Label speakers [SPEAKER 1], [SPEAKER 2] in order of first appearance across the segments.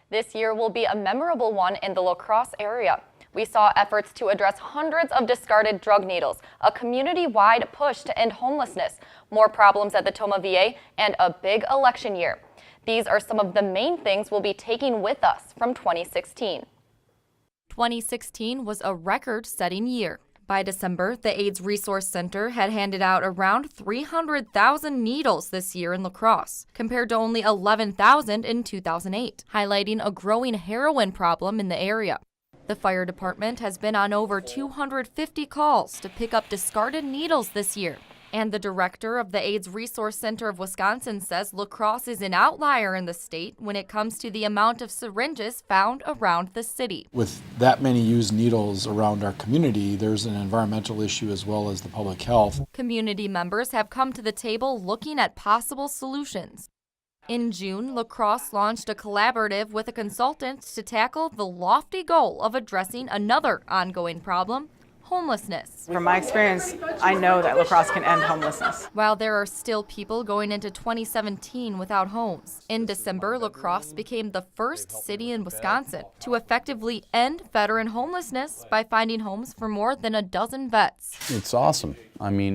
[SPEAKER 1] This year will be a memorable one in the La Crosse area. We saw efforts to address hundreds of discarded drug needles, a community-wide push to end homelessness, more problems at the Tomah VA, and a big election year. These are some of the main things we'll be taking with us from 2016.
[SPEAKER 2] 2016 was a record-setting year. By December, the AIDS Resource Center had handed out around 300,000 needles this year in La Crosse, compared to only 11,000 in 2008, highlighting a growing heroin problem in the area. The fire department has been on over 250 calls to pick up discarded needles this year. And the director of the AIDS Resource Center of Wisconsin says La Crosse is an outlier in the state when it comes to the amount of syringes found around the city.
[SPEAKER 3] With that many used needles around our community, there's an environmental issue as well as the public health.
[SPEAKER 2] Community members have come to the table looking at possible solutions. In June, La Crosse launched a collaborative with a consultant to tackle the lofty goal of addressing another ongoing problem: homelessness.
[SPEAKER 4] From my experience, I know that La Crosse can end homelessness.
[SPEAKER 2] While there are still people going into 2017 without homes, in December, La Crosse became the first city in Wisconsin to effectively end veteran homelessness by finding homes for more than a dozen vets.
[SPEAKER 5] It's awesome. I mean,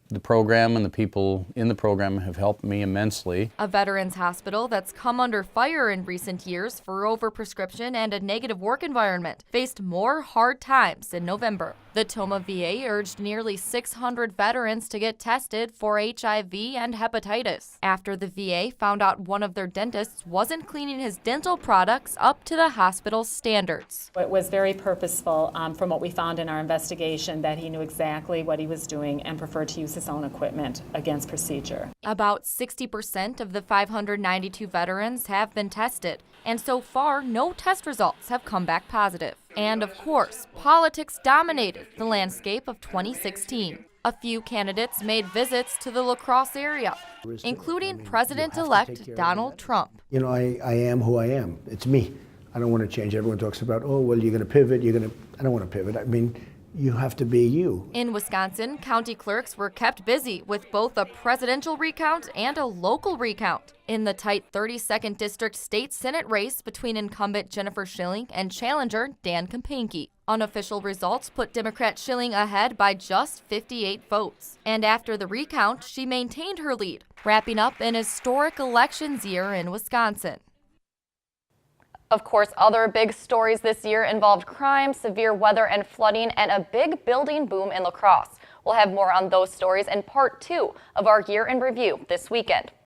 [SPEAKER 5] the program and the people in the program have helped me immensely.
[SPEAKER 2] A veterans hospital that's come under fire in recent years for overprescription and a negative work environment faced more hard times in November. The Tomah VA urged nearly 600 veterans to get tested for HIV and hepatitis after the VA found out one of their dentists wasn't cleaning his dental products up to the hospital's standards.
[SPEAKER 6] It was very purposeful from what we found in our investigation that he knew exactly what he was doing and preferred to use his own equipment against procedure.
[SPEAKER 2] About 60% of the 592 veterans have been tested, and so far no test results have come back positive. And of course, politics dominated the landscape of 2016. A few candidates made visits to the La Crosse area, including President-elect Donald Trump.
[SPEAKER 7] You know, I am who I am. It's me. I don't want to change. Everyone talks about, oh, well, you're going to pivot. I don't want to pivot. I mean, you have to be you.
[SPEAKER 2] In Wisconsin, county clerks were kept busy with both a presidential recount and a local recount. In the tight 32nd District State Senate race between incumbent Jennifer Schilling and challenger Dan Kompanke, unofficial results put Democrat Schilling ahead by just 58 votes. And after the recount, she maintained her lead, wrapping up an historic elections year in Wisconsin.
[SPEAKER 1] Of course, other big stories this year involved crime, severe weather and flooding, and a big building boom in La Crosse. We'll have more on those stories in part 2 of our Year in Review this weekend.